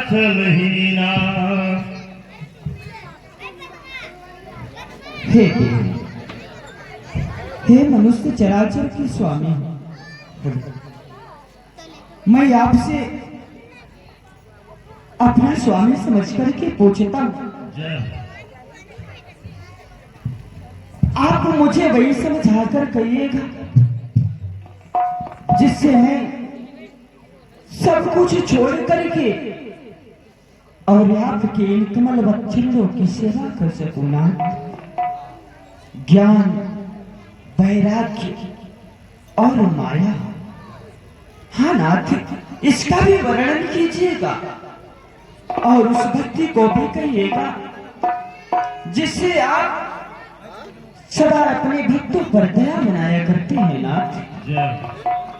छलहीना। हे मनुष्य चराचर की स्वामी, मैं आपसे अपना स्वामी समझ करके पूछता हूँ, आप मुझे वही समझाकर कहिएगा जिससे मैं सब कुछ छोड़ करके और आपके इन कमल बच्चों की सेवा कर सकूं ना। ज्ञान, वैराग्य और माया, हाँ नाथ, इसका भी वर्णन कीजिएगा और उस भक्ति को भी कहिएगा जिससे आप सदा अपने भक्तों पर दया बनाया करते हैं नाथ।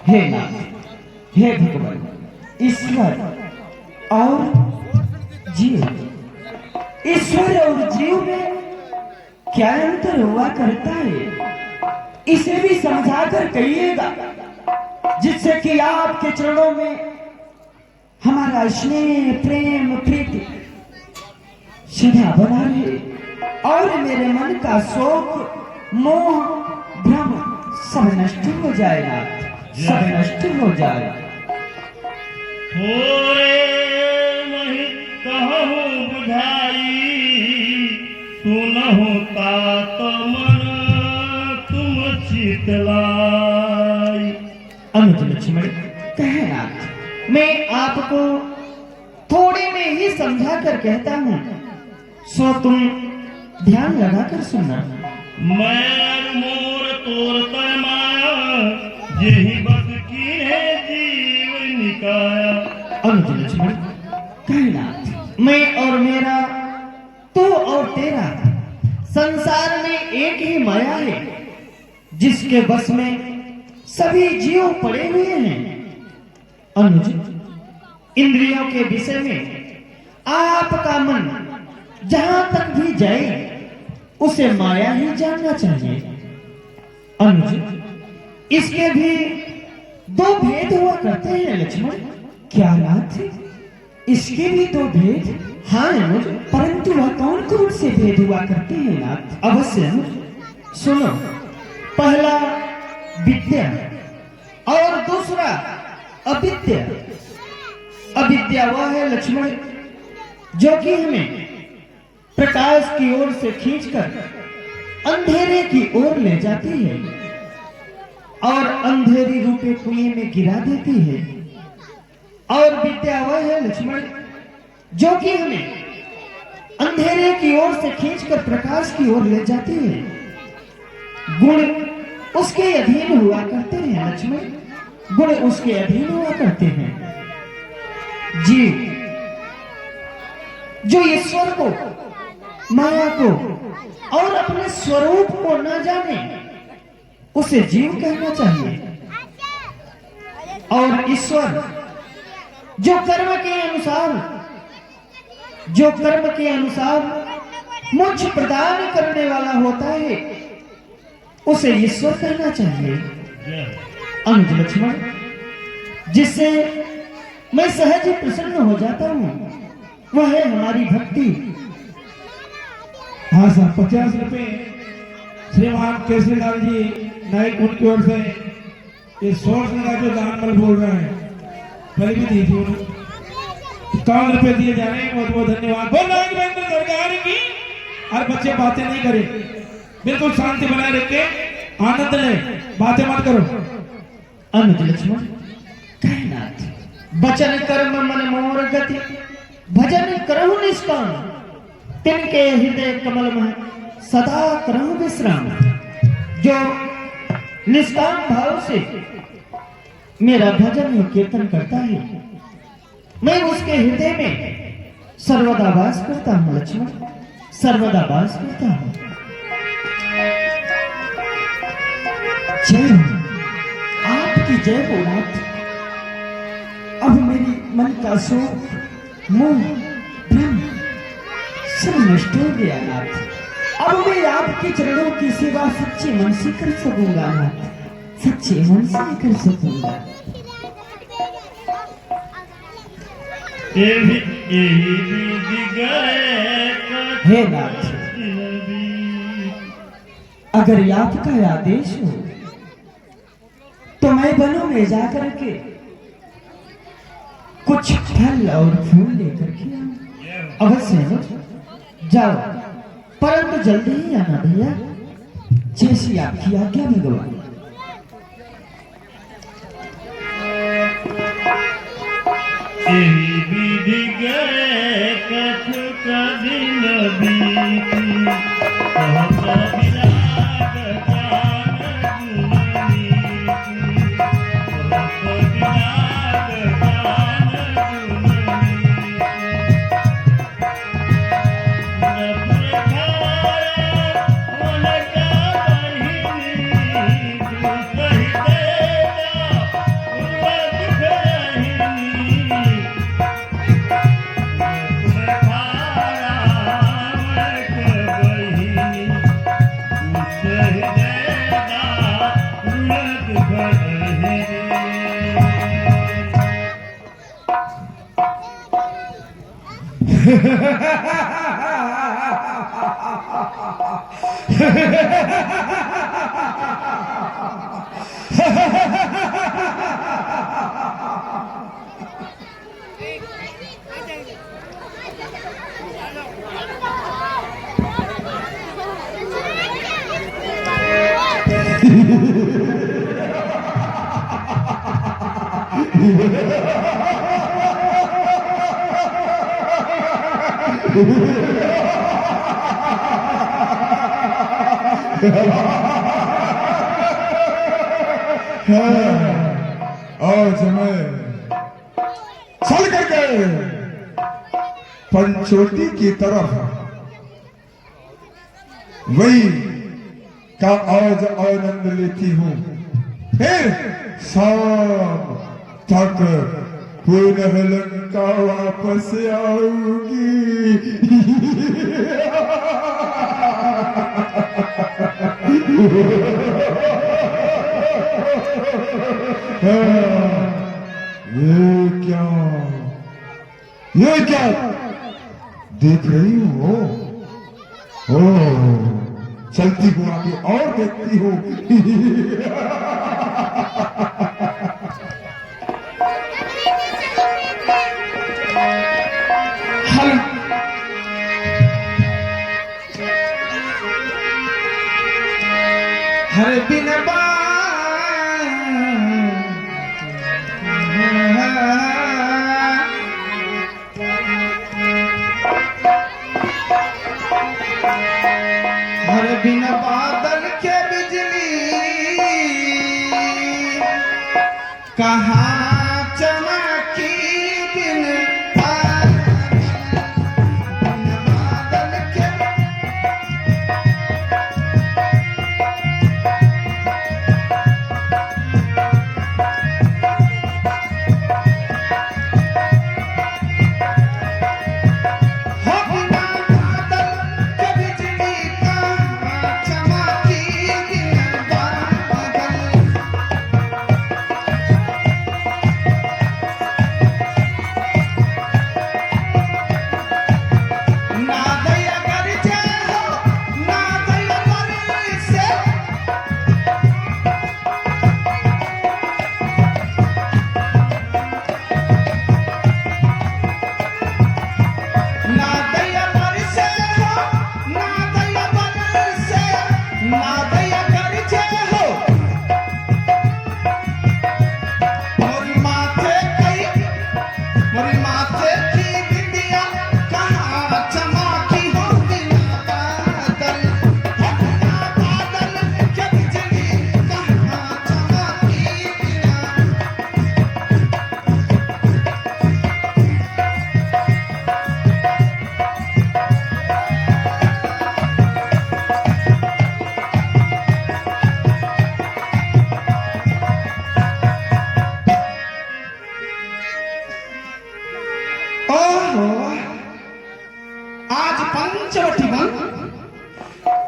हे नाथ, हे भगवान, ईश्वर और जीव, ईश्वर और जीव में क्या अंतर हुआ करता है, इसे भी समझा कर कहिएगा जिससे कि आपके चरणों में हमारा स्नेह, प्रेम, प्रीति सदा बना रहे और मेरे मन का शोक, मोह, भ्रम सब नष्ट हो जाए नाथ, सब नष्ट हो जाए। थोरे महित कहूँ बुझाई, सुनहु तात मन तुम चितलाई। अनुज लक्ष्मण कहे नाथ, मैं आपको थोड़े में ही समझा कर कहता हूँ, सो तुम ध्यान लगा कर सुनना। मैं मोर तोर तय माया, यही बस की है जीव निकाया। अनुज लक्ष्मण कहे नाथ, मैं और मेरा, तू और तेरा, संसार में एक ही माया है जिसके बस में सभी जीव पड़े हुए हैं। अनुज, इंद्रियों के विषय में आपका मन जहां तक भी जाए उसे माया ही जानना चाहिए। अनुज, इसके भी दो भेद हुआ करते हैं लक्ष्मण। क्या नाथ, इसके भी दो भेद? हाँ अनुज, परंतु वह कौन कौन से भेद हुआ करते हैं नाथ? अवश्य अनुज, सुनो। पहला विद्या और दूसरा अविद्या। अविद्या वह है लक्ष्मण जो कि हमें प्रकाश की ओर से खींचकर अंधेरे की ओर ले जाती है और अंधेरी रूपे कुएं में गिरा देती है। और विद्या वह है लक्ष्मण जो कि हमें अंधेरे की ओर से खींचकर प्रकाश की ओर ले जाती है। गुण उसके अधीन हुआ करते हैं लक्ष्मण, गुण उसके अधीन हुआ करते हैं। जीव जो ईश्वर को, माया को और अपने स्वरूप को न जाने उसे जीव कहना चाहिए। और ईश्वर जो कर्म के अनुसार मोक्ष प्रदान करने वाला होता है उसे ईश्वर कहना चाहिए। अनुज लक्ष्मण, जिससे मैं सहज प्रसन्न हो जाता हूँ वह है हमारी भक्ति। हाँ साहब, 50 रुपए श्रीमान केसरीलाल जी नायक उनकी ओर से ये सोर्स का जो दान मल बोल रहे हैं पहले भी दी थी, 51 रुपए दिए जा रहे हैं। बहुत बहुत धन्यवाद। बोल रहा है सरकार की। और बच्चे बातें नहीं करें, बिल्कुल शांति बनाए रख के आनंद ले, बातें मत करो। अनुज लक्ष्मण कहनाथ, वचन कर्म मन मोर गति, भजन करहु निष्काम, तिनके हृदय कमल में सदा करहु विश्राम। जो निष्काम भाव से मेरा भजन और कीर्तन करता है मैं उसके हृदय में सर्वदा वास करता हूँ लक्ष्मण, सर्वदा वास करता हूँ। जय आपकी जय हो नाथ। अब मेरी मन का शोक, मोह, भ्रम सब नष्ट हो गया नाथ। अब मैं आपके चरणों की सेवा सच्चे मन से कर सकूंगा नाथ, सच्चे मन से कर सकूंगा। यही विधि गए हे नाथ, अगर आपका आदेश हो तो मैं वनों में जाकर के कुछ फल और फूल लेकर के आऊं। अवश्य हो, जाओ, परंतु जल्दी ही आना भैया, जैसी आपकी आज्ञा भगवान। यही विधि गए कछ का दिन बीती, सहस विराग जान गुण नीति, सहस विराग जान गुण नीति। नपुर खाया वन का बहिनी, दुसहि देता उर्वद बहिनी। नपुर खाया वन का बहिनी, दुसहि देता उर्वद बहिनी। आज मैं चल करके पंचोटी की तरफ वही का आज आनंद लेती हूँ, फिर शाम तक पुनः लंका वापस आऊंगी। ये क्या देख रही हो? चलती हूँ आगे और देखती हूँ। हर बिन हर बिन बादल के बिजली कहाँ चमकी, बिन बादल के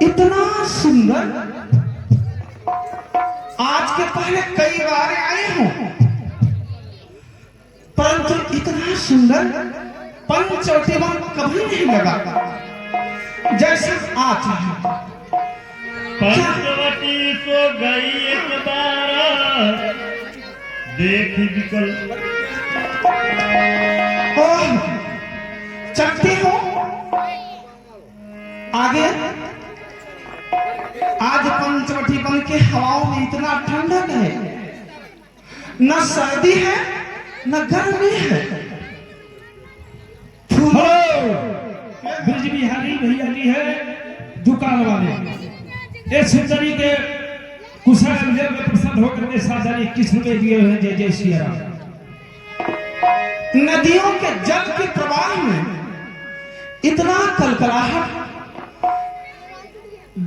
इतना सुंदर आज के पहले कई बार आए हूं, परंतु इतना सुंदर पंचवटी वन कभी नहीं लगा जैसा आज है। पंचवटी सो गई एक बार देख विकल ओह, चलती हो आगे। आज पंचवटी वन के हवाओं में इतना ठंडक है, न सर्दी है न गर्मी है। ब्रिज बिहारी भैया जी है दुकान वाले। ये सुंदरी के कुशल जल में प्रसन्न होकर के साधारण 21 रुपए दिए हुए हैं। जय जय श्री राम। नदियों के जल के प्रवाह में इतना कलकलाहट,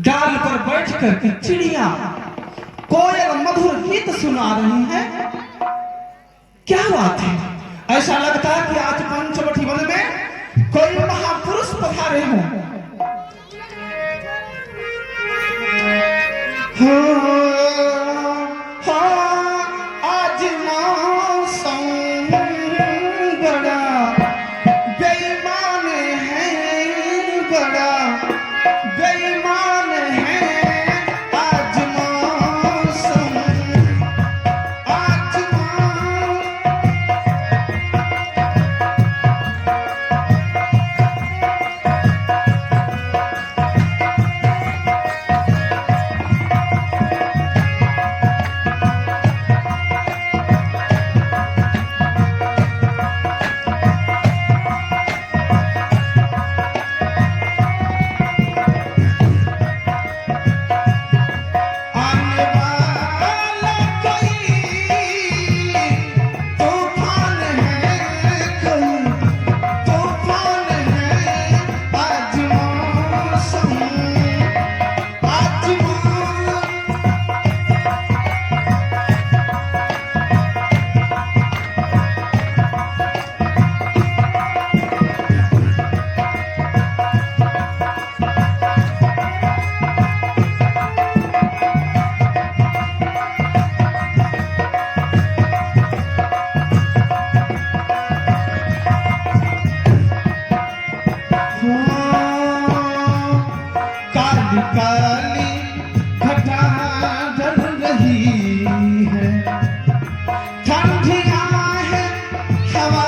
डाल पर बैठकर के चिड़िया कोयल मधुर गीत सुना रही है। क्या बात है, ऐसा लगता है कि आज पंचवटी वन में कोई महापुरुष पधारे हों। आज मौसम बड़ा बेईमान है, बड़ा बेईमान है। आज मौसम, आज आने वाला कोई तूफान है, कोई तूफान है। आज मौसम, आज काली काली घटा ढल रही है, ठंडियां है हवा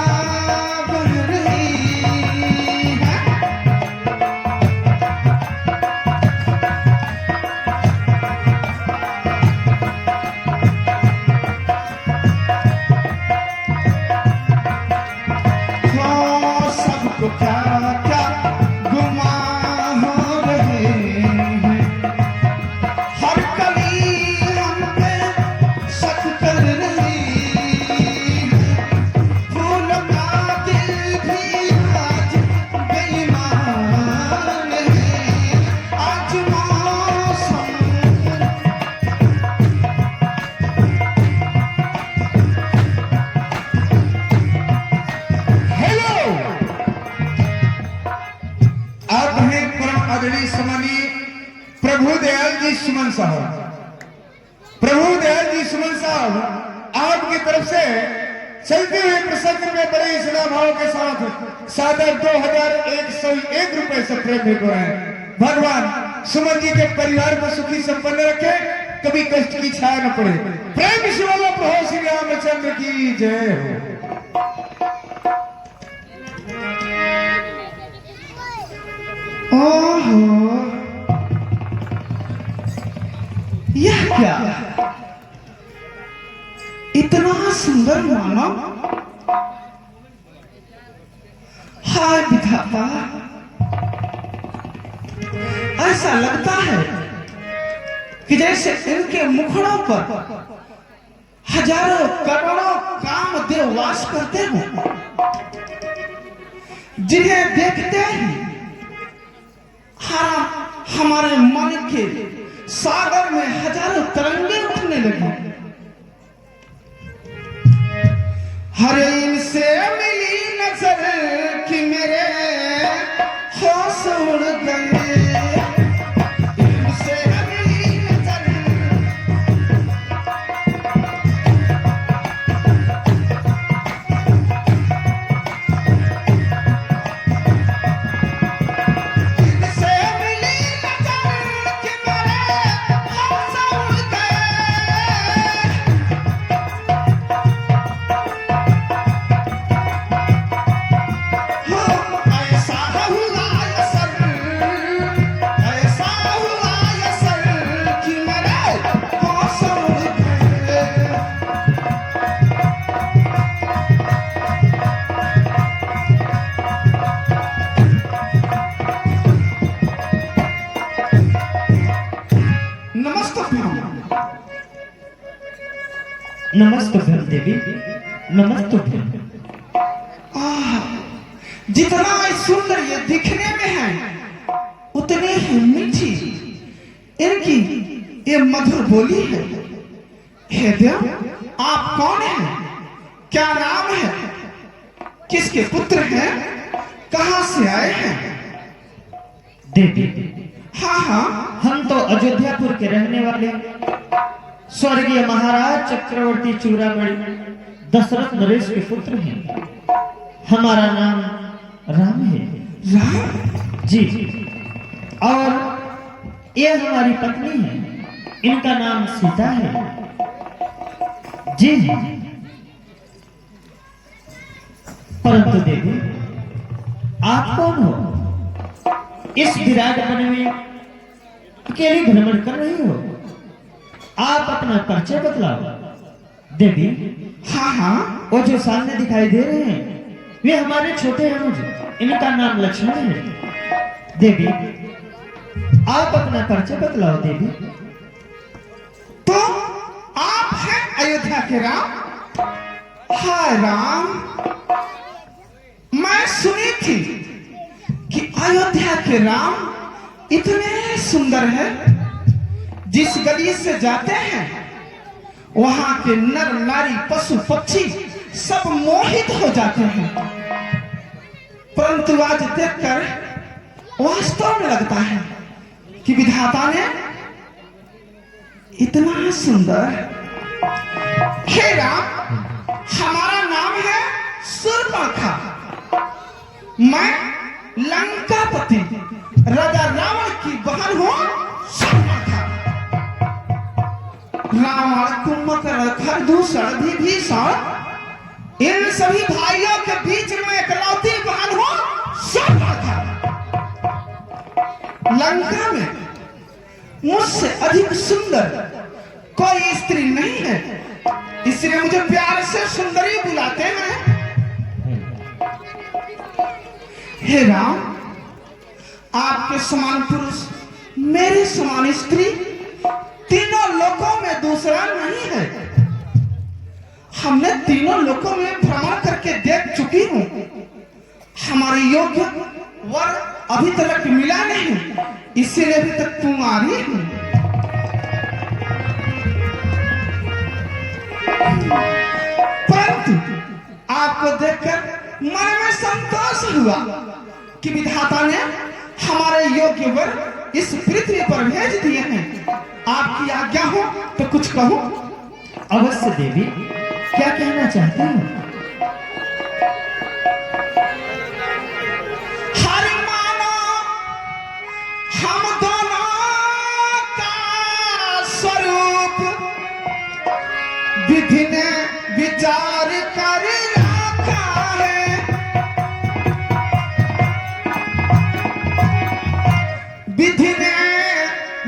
बह रही है। सबको क्या क्या गुमान हो रहे हैं, हर कली हम पे शक कर रही है। फूल का दिल भी आज बेईमान है। आज मौसम, हेलो, आप हैं परम आदरणीय सम्मानीय प्रभु दयाल जी सुमन साहब। प्रभु दयाल जी सुमन साहब आपकी तरफ से चलते हुए प्रसंग में बड़े श्रद्धा भाव के साथ सादर 2101 रुपए से प्रेम भेंट हो रहे हैं। भगवान सुमन जी के परिवार को सुखी संपन्न रखे, कभी कष्ट की छाया न पड़े। प्रेम शिवाला प्रभु श्री रामचंद्र की जय हो। ओहो, यह क्या, इतना सुंदर मानव। हाय विधाता, ऐसा लगता है कि जैसे इनके मुखड़ों पर हजारों करोड़ों कामदेव वास करते हो, जिन्हें देखते ही हमारे मन के सागर में हजारों तरंगे उठने लगी। हरे इनसे मिली नजर कि मेरे होश उड़ गए। इनसे मिली नजर, नमस्तुभ्यं देवी, नमस्तुभ्यं। जितना सुंदर ये दिखने में है उतनी ही मीठी इनकी ये मधुर बोली है। हे देव, आप कौन हैं? क्या नाम है? किसके पुत्र हैं? कहां से आए हैं? देवी, हाँ, हम तो अयोध्यापुर के रहने वाले स्वर्गीय महाराज चक्रवर्ती चूड़ामणि दशरथ नरेश के पुत्र हैं। हमारा नाम राम है। राम? जी, और ये हमारी पत्नी है, इनका नाम सीता है। जी, परंतु देवी, आप कौन हो? इस विराट वन में अकेले भ्रमण कर रही हो? आप अपना परिचय बतलाओ। देवी, हाँ, वो जो सामने दिखाई दे रहे हैं वे हमारे छोटे अनुज, इनका नाम लक्ष्मण है। देवी, आप अपना परिचय बतलाओ। देवी, तो आप हैं अयोध्या के राम? हाय राम, मैं सुनी थी कि अयोध्या के राम इतने सुंदर है, जिस गली से जाते हैं वहां के नर नारी पशु पक्षी सब मोहित हो जाते हैं। परंतु आज देखकर वास्तव में लगता है कि विधाता ने इतना सुंदर। हे राम, हमारा नाम है शूर्पणखा। मैं लंकापति राजा रावण की बहन हूं शूर्पणखा। रावण, कुंभकर्ण, खरदूषण, विभीषण, इन सभी भाइयों के बीच में इकलौती बहन हूं शूर्पणखा। लंका में मुझसे अधिक सुंदर कोई स्त्री नहीं है, इसलिए मुझे प्यार से सुंदरी बुलाते हैं। हे राम, आपके समान पुरुष, मेरे समान स्त्री तीनों लोकों में दूसरा नहीं है। हमने तीनों लोकों में भ्रमण करके देख चुकी हूं, हमारे योग्य वर अभी तक मिला नहीं, इसीलिए अभी तक तुम्हारी हूं। परंतु आपको देखकर मन में संतोष हुआ कि विधाता ने हमारे योग्य वर इस पृथ्वी पर भेज दिए हैं। आपकी आज्ञा हो तो कुछ कहूं? अवश्य देवी, क्या कहना चाहती हो? हरि मानो हम दोनों का स्वरूप विधि ने विचार कर रखा है। विधि ने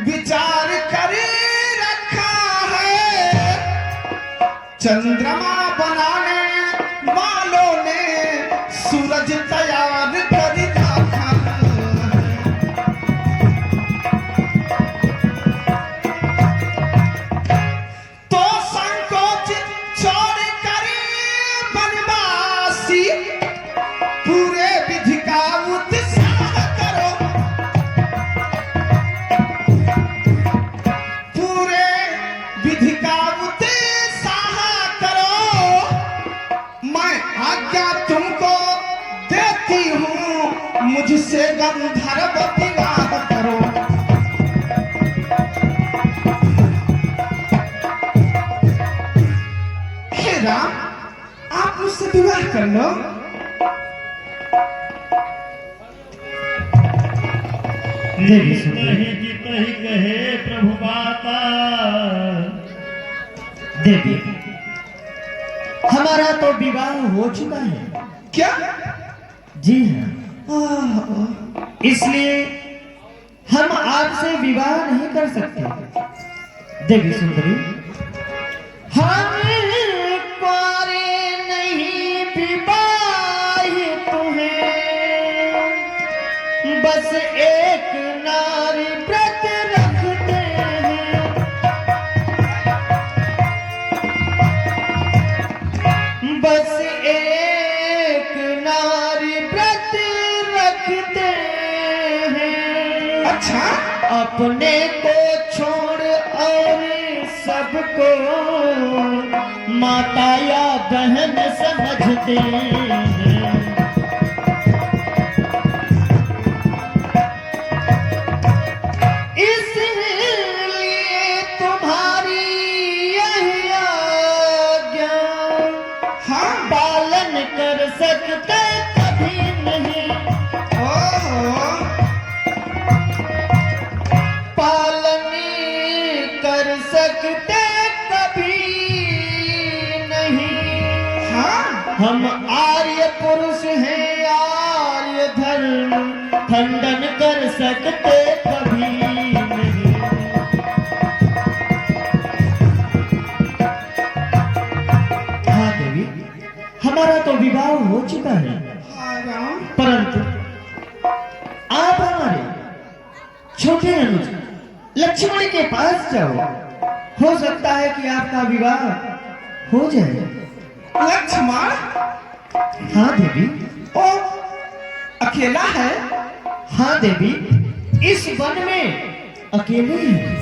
विचार कर रखा है। चंद्रमा बनाने वालों ने सूरज तैयार कर रखा है। तो संकोचित छोड़ कर बनवासी पूरे विधि का उत्साह करो। पूरे विधि का उत्साह करो। मैं आज्ञा तुमको देती हूँ, मुझसे गंधर्व विवाह करो। हे राम, आप मुझसे विवाह कर लो। देवी सुंदरी, कही जित ही कहे प्रभु बाता। देवी, हमारा तो विवाह हो चुका है। क्या? जी हाँ, इसलिए हम आपसे विवाह नहीं कर सकते। देवी सुंदरी, हम कुंवारे नहीं विवाहित हैं, बस एक नारी व्रत रखते हैं। रखते हैं। अच्छा, अपने को छोड़ और सबको माता या बहन समझते हैं। इसलिए तुम्हारी यही आज्ञा हाँ, पालन कर सकते कभी नहीं। ओहो, पालन कर सकते कभी नहीं। हाँ, हम आर्य पुरुष हैं, आर्य धर्म खंडन कर सकते कभी नहीं। हाँ देवी, हमारा तो विवाह हो चुका है, हाँ राम, परंतु आप हमारे छोटे अनुज लक्ष्मण के पास जाओ, हो सकता है कि आपका विवाह हो जाए। लक्ष्मण, हाँ देवी। ओ अकेला है? हाँ देवी, इस वन में अकेले ही हैं।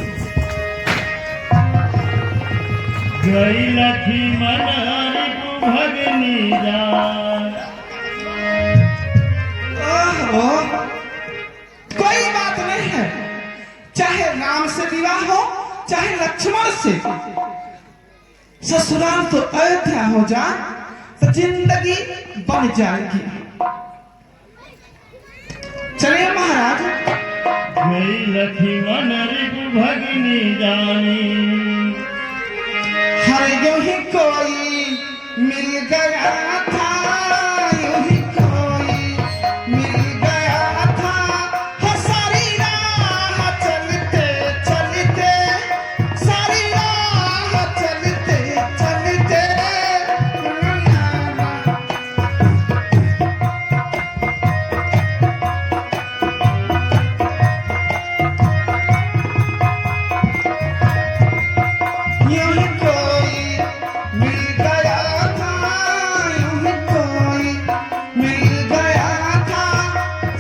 गई लक्ष्मण रिपु भगनी जान। ओहो, कोई बात नहीं है, चाहे राम से विवाह हो चाहे लक्ष्मण से, ससुराल तो अयोध्या हो जाए तो जिंदगी बन जाएगी। चलिए महाराज। गई लक्ष्मण रिपु भगनी जानी। हर यूं ही कोई मिल गया था, यूं ही कोई मिल गया था। हाँ, सारी राह चलते चलते, सारी राह चलते चलते, यूं ही कोई मिल गया था, यूं ही कोई मिल गया था।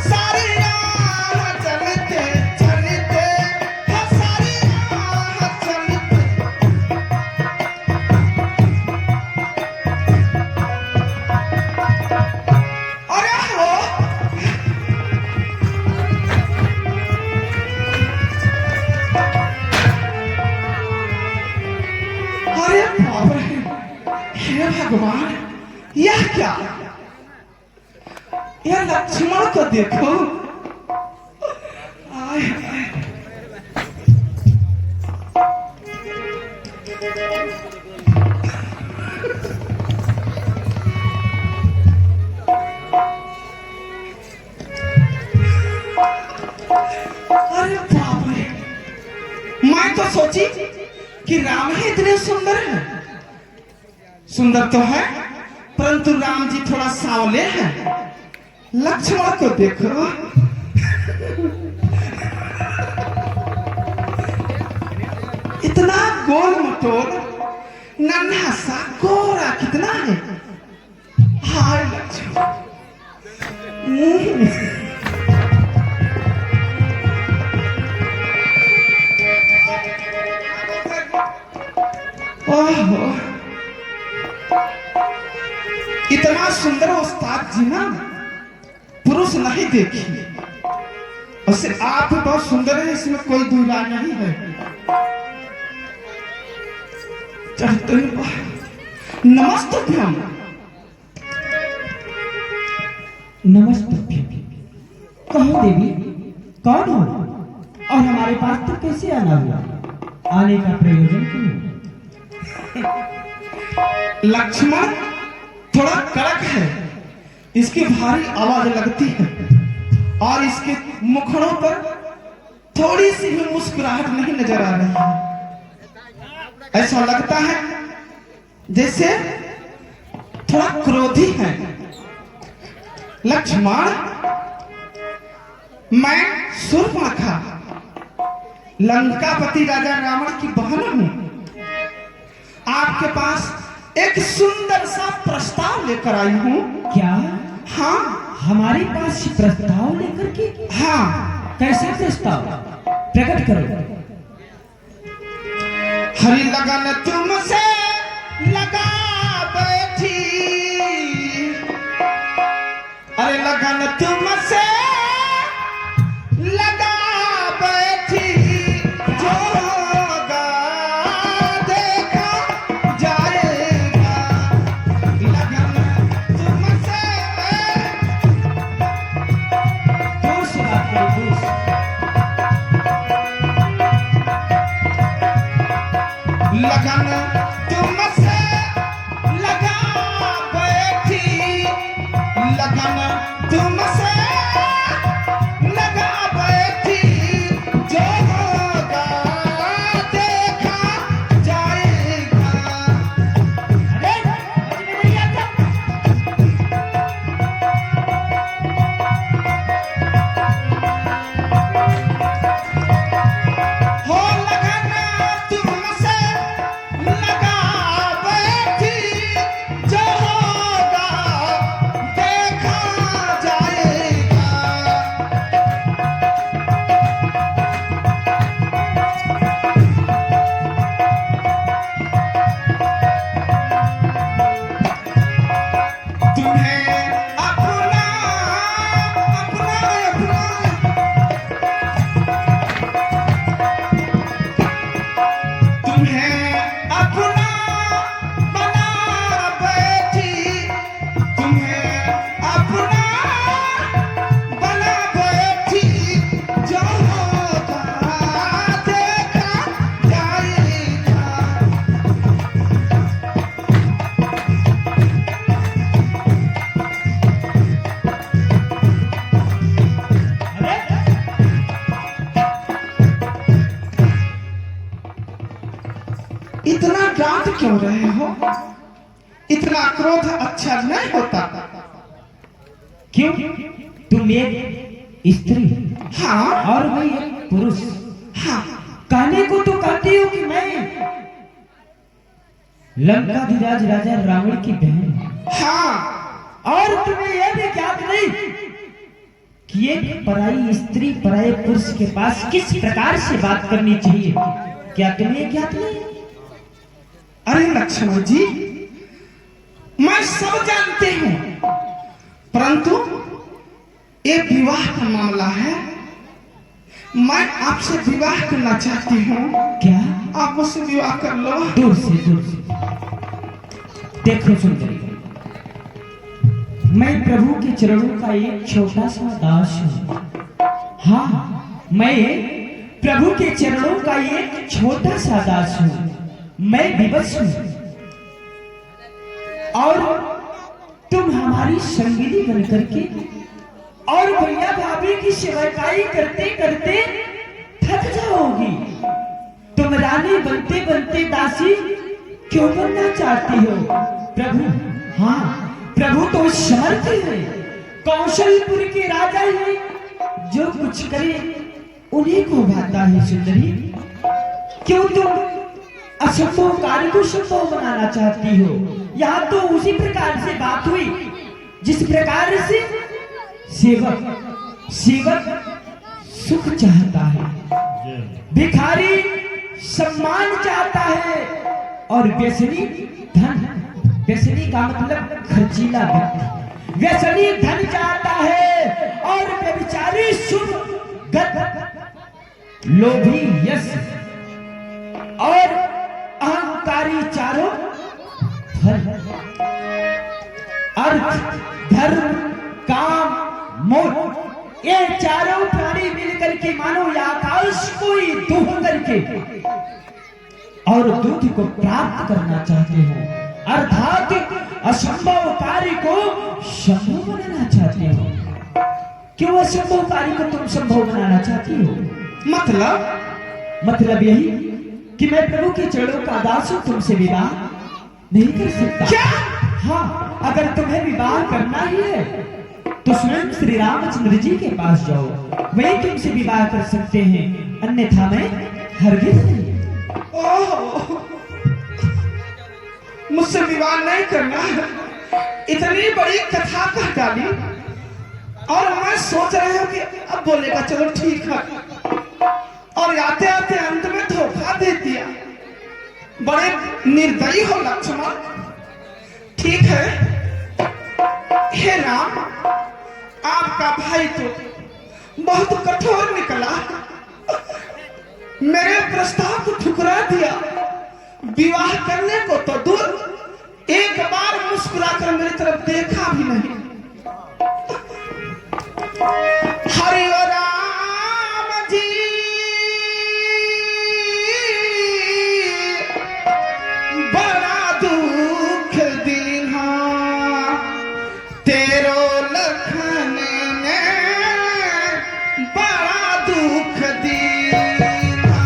सारी राह चलते चलते, हाँ, सारी राह चलते। अरे हो, अरे बाप रे, हे भगवान, यह क्या? यह लक्ष्मण को देखो। आय, आय। अरे बाप रे, मैं तो सोची कि राम ही इतने सुंदर हैं। सुंदर तो है, परंतु राम जी थोड़ा सांवले हैं। लक्ष्मण को देखो, इतना गोल मटोल, नन्हा सा गोरा कितना है। हाय लक्ष्मण, ओहो, इतना सुंदर उस्ताद जी ना पुरुष नहीं देखी। वैसे आप भी बहुत सुंदर है, इसमें कोई दुविधा नहीं है। चलते नमस्तभ्यम। नमस्ते। कहो देवी, कौन हो और हमारे पास तक कैसे आना हुआ? आने का प्रयोजन क्यों? लक्ष्मण थोड़ा कड़क है, इसकी भारी आवाज लगती है और इसके मुखड़ों पर थोड़ी सी भी मुस्कुराहट नहीं नजर आ रही है। ऐसा लगता है जैसे थोड़ा क्रोधी है। लक्ष्मण, मैं शूर्पणखा, लंकापति राजा रावण की बहन हूं। आपके पास एक सुंदर सा प्रस्ताव लेकर आई हूं। क्या? हाँ, हमारे पास प्रस्ताव लेकर के? हाँ। कैसा प्रस्ताव, प्रकट करो। हरी लगन तुमसे लगा बैठी, अरे लगन तुमसे लगा बैठी, जो होगा देखा जाएगा। लगन तुमसे दूर से बात करो, दूर से। लगन तुमसे लगा बैठी, लगन तुमसे लगा बैठी, जो होगा देखा जाएगा। अरे समझ में नहीं आता? हो लगन तुमसे लगा बैठी, जो होगा देखा जाएगा। तुम्हें अपना अपना अपना तुम्हें अपना बना बैठी, तुम्हें अपना बना बैठी, जो होगा देखा जाएगा। अरे इतना डांट क्यों रहे हो? इतना क्रोध अच्छा नहीं होता। क्यों? तुम एक स्त्री हाँ और मैं एक पुरुष, हाँ कहने को तो कहती हो कि मैं लंकाधिराज राजा रावण की बहन हूं। हाँ और तुम्हें यह भी ज्ञात नहीं कि एक पराई स्त्री पराये पुरुष के पास किस प्रकार से बात करनी चाहिए? क्या तुम्हें ज्ञात नहीं? अरे लक्ष्मण जी, मैं सब जानते हूँ, परंतु ये विवाह का मामला है। मैं आपसे विवाह करना चाहती हूँ, क्या? आप मुझसे विवाह कर लो। दूर से, दूर से। देखो सुंदरी, मैं प्रभु के चरणों का एक छोटा सा दास हूँ। हाँ, मैं प्रभु के चरणों का एक छोटा सा दास हूँ। मैं विवश हूँ और तुम हमारी संगिनी बन करके और भैया भाभी की सेवकाई करते करते थक जाओगी। तुम रानी बनते बनते दासी क्यों बनना चाहती हो? प्रभु, हाँ, प्रभु तो समर्थ है, कौशलपुर के राजा ही जो कुछ करे उन्हीं को भाता है। सुंदरी, क्यों तुम असंभव कार्य को संभव बनाना चाहती हो? यहाँ तो उसी प्रकार से बात हुई जिस प्रकार से सेवक सुख चाहता है, भिखारी सम्मान चाहता है और व्यसनी धन। व्यसनी का मतलब खर्चीला व्यक्ति। व्यसनी धन चाहता है और व्यभिचारी सुख, गत, लोभी यश और अहंकारी चारों फल। अर्थ, धर्म, काम, मोह, ये चारों प्राणी मिलकर के मानो ये आकाश को ही दूह करके और दूध को प्राप्त करना चाहते हो, अर्थात असंभव कार्य को संभव बनाना चाहते हो। क्यों असंभव कार्य को तुम संभव बनाना चाहती हो? मतलब यही कि मैं प्रभु के चरणों का दास हूं, तुमसे विवाह नहीं कर सकता। क्या? हाँ, अगर तुम्हें विवाह करना ही है तो स्वयं श्री रामचंद्र जी के पास जाओ, वही तुमसे विवाह कर सकते हैं, अन्यथा मैं हरगिज नहीं। ओह, मुझसे विवाह नहीं करना, इतनी बड़ी कथा कह डाली। और मैं सोच रहा हूँ कि अब बोलेगा चलो ठीक है, और आते आते अंत में धोखा दे दिया। बड़े निर्दयी हो लक्ष्मण। ठीक है, हे राम, आपका भाई तो बहुत कठोर निकला, मेरे प्रस्ताव को ठुकरा दिया। विवाह करने को तो दूर, एक बार मुस्कुराकर मेरी तरफ देखा भी नहीं। हरि राम जी बड़ा दुख दीन्हा, तेरो लखन ने बड़ा दुख दीन्हा।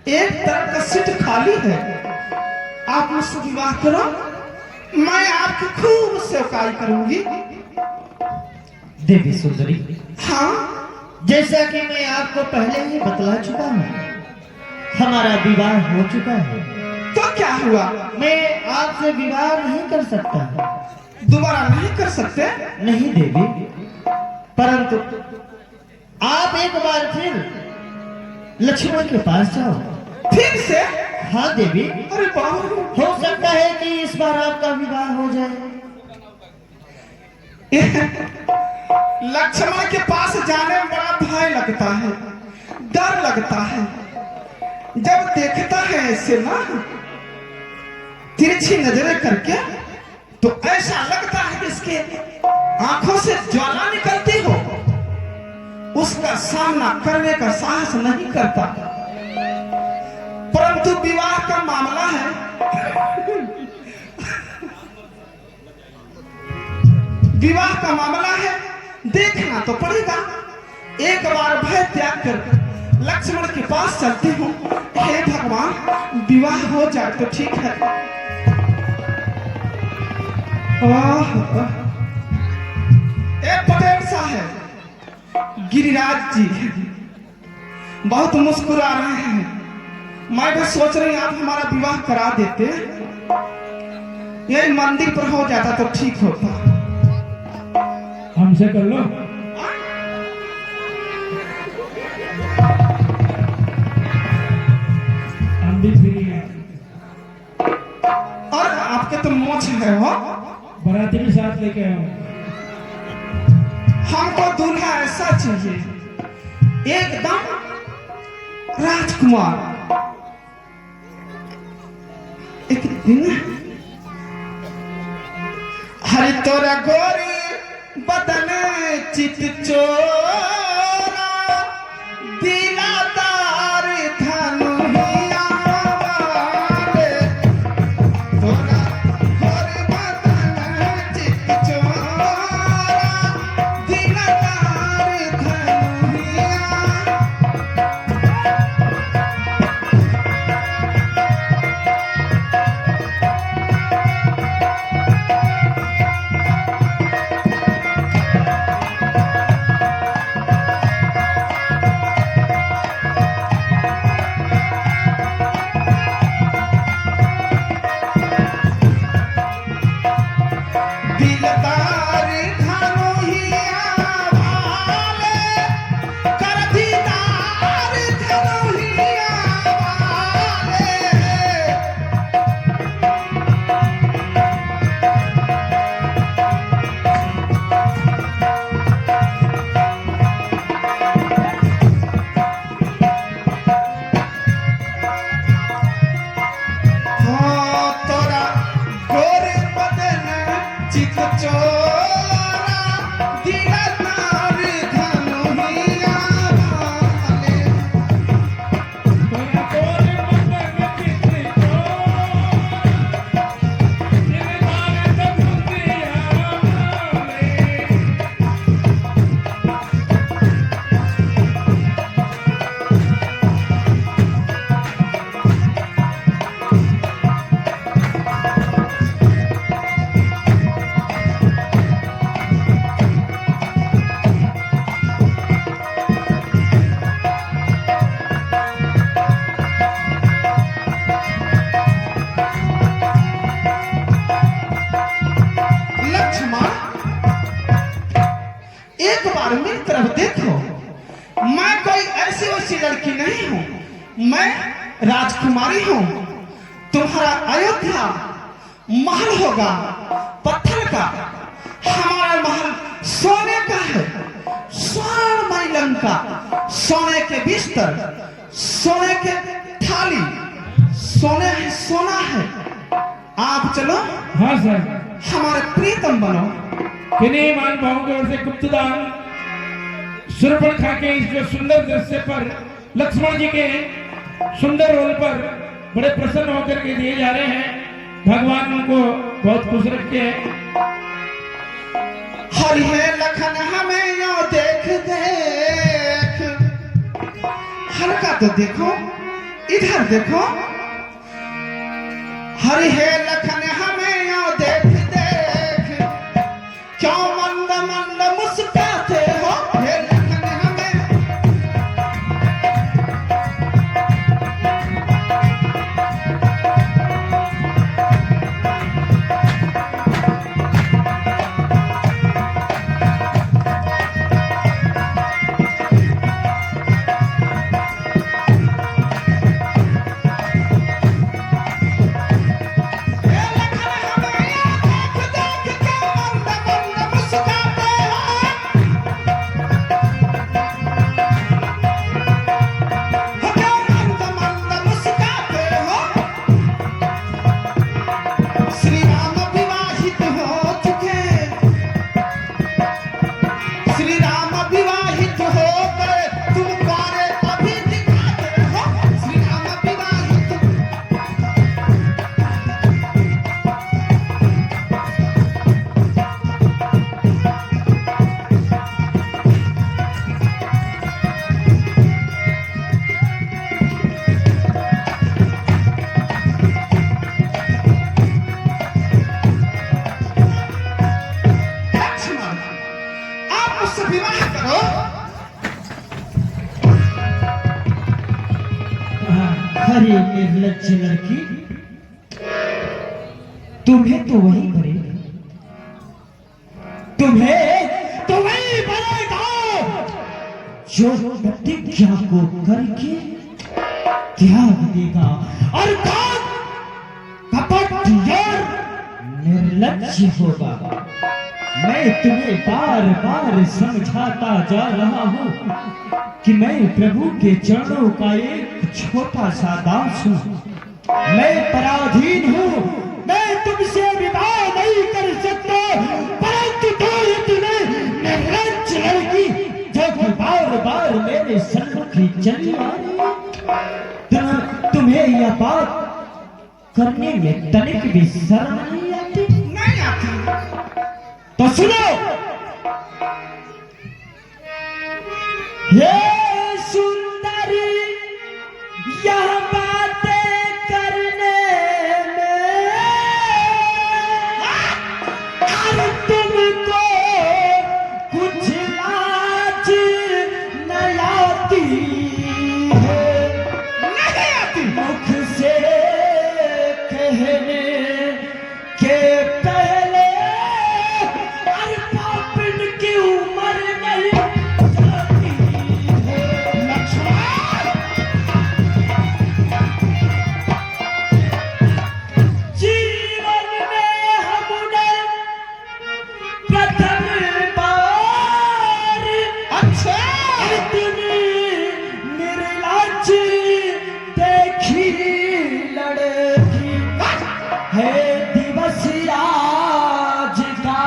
एक तरफ का सीट खाली है, आप मुझसे विवाह करो, मैं आपकी खूब सेवकाई करूंगी। देवी सुंदरी, हाँ, जैसा कि मैं आपको पहले ही बतला चुका हूँ, हमारा विवाह हो चुका है। तो क्या हुआ? मैं आपसे विवाह नहीं कर सकता। दोबारा नहीं कर सकते? नहीं देवी, परंतु आप एक बार फिर लक्ष्मण के पास जाओ। फिर से? हाँ देवी, अरे बाबू, हो सकता है कि इस बार आपका विवाह हो जाए। लक्ष्मण के पास जाने में बड़ा भय लगता है, डर लगता है। जब देखता है ऐसे ना तिरछी नजरें करके, तो ऐसा लगता है कि इसके आंखों से ज्वाला निकलती हो। उसका सामना करने का साहस नहीं करता। परंतु विवाह का मामला है, विवाह का मामला है, देखना तो पड़ेगा। एक बार भय त्याग कर लक्ष्मण के पास चलती हूँ। हे भगवान, विवाह हो जाए तो ठीक है। पटेल साहब, गिरिराज जी बहुत मुस्कुरा रहे हैं। मैं भी सोच रही आप हमारा विवाह करा देते, ये मंदिर पर हो जाता तो ठीक होता। हमसे कर लो। हम भी फ्री हैं। और आपके तो मोछ है हो, बाराती भी साथ लेके आओ। हमको दूल्हा ऐसा चाहिए, एकदम राजकुमार। एक दिन हरि तोरा गोरी बदन चित चोरा, दिलादार धनुहिया वाले। तोरा गोरी बदन चित चोरा, दिलादार धनुहिया। चोरा दिला तार धनुहिया वाले कोना कोरे मंगल किसी को तेरे मारे तपतिया वाले लक्ष्मण एक बार मेरी तरफ देखो, मैं कोई ऐसी वैसी लड़की नहीं हूं, मैं राजकुमारी हूं। तुम्हारा अयोध्या महल होगा पत्थर का, हमारा महल सोने का है, स्वर्णमय लंका, सोने के बिस्तर, सोने के थाली, सोना है। आप चलो हाँ सर, हमारे प्रीतम बनो। किन्हीं महानुभावों की ओर से गुप्तदान शूर्पणखा के इस जो सुंदर दृश्य पर लक्ष्मण जी के सुंदर रोल पर बड़े प्रसन्न होकर के दिए जा रहे हैं। भगवान उनको बहुत खुश रखे। हरि है लखन हमें यो देख देख, हल्का तो देखो, इधर देखो। हरि है लखन हमें यो देख देख, क्यों मंद मंद मुस्कुराते हो। हे लखन हमें अरे निर्लज्ज लड़की, तुम्हें तो वही पड़ेगा, तुम्हें तो वही पड़ेगा जो प्रतिज्ञा को करके त्याग देगा और कपट और निर्लज्ज होगा। मैं तुम्हें बार बार समझाता जा रहा हूं कि मैं प्रभु के चरणों का एक छोटा सा दास हूं, मैं पराधीन हूं, मैं तुमसे विवाह नहीं कर सकता, परंतु तो इतने निर्लज्ज लड़की जो कि बार बार मेरे सन्मुख ही चली आ रही है, तुम्हें यह बात करने में तनिक भी शर्म नहीं आती? नहीं आती। तो सुनो, ये सुंदरी यह बातें करने में हर तुमको कुछ लाज न आती है? नहीं आती। मुख से कहने के पहले हर पापिन की उम्र नहीं जाती है। लक्ष्मण, जीवन में हमने प्रथम बार अच्छा इतनी निर्लज्ज देखी लड़की है। दिवस आज का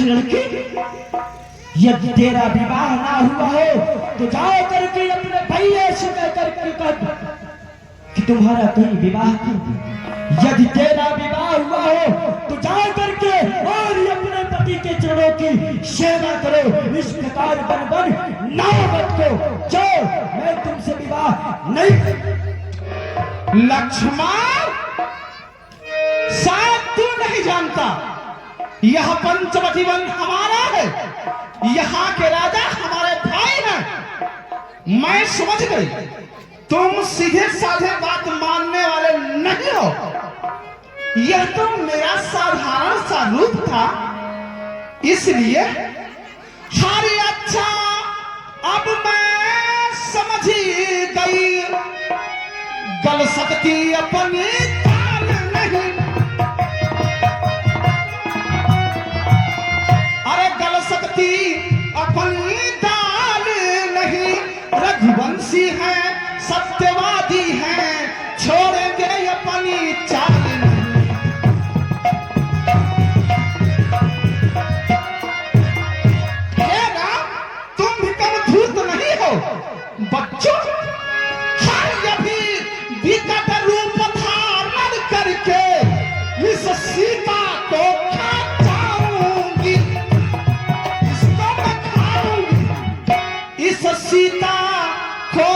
लड़की, यदि तेरा विवाह ना हुआ हो तो जाओ करके अपने भैया से कह करके कह कि तुम्हारा कहीं विवाह कर दे। यदि तेरा विवाह हुआ हो तो जाओ करके और अपने पति के चरणों की सेवा करो। इस प्रकार बन बन नौबत को जाओ, मैं तुमसे विवाह नहीं। लक्ष्मण, शायद तू नहीं जानता, यह पंचवटी वन हमारा है, यहाँ के राजा हमारे भाई हैं। मैं समझ गई तुम सीधे साधे बात मानने वाले नहीं हो। यह तो मेरा साधारण सा रूप था, इसलिए हरी अच्छा अब मैं समझ गई, गल सकती अपनी चाल नहीं। अरे गल सकती अपनी दाल नहीं, रघुवंशी है सत्यवादी है, छोड़ेंगे अपनी चाल नहीं। हे राम, तुम भी कम धूर्त नहीं हो बच्चों। हर अभी विकट रूप धारण करके इस सीता को खा जाऊंगी, इसको मैं खाऊंगी। इस सीता को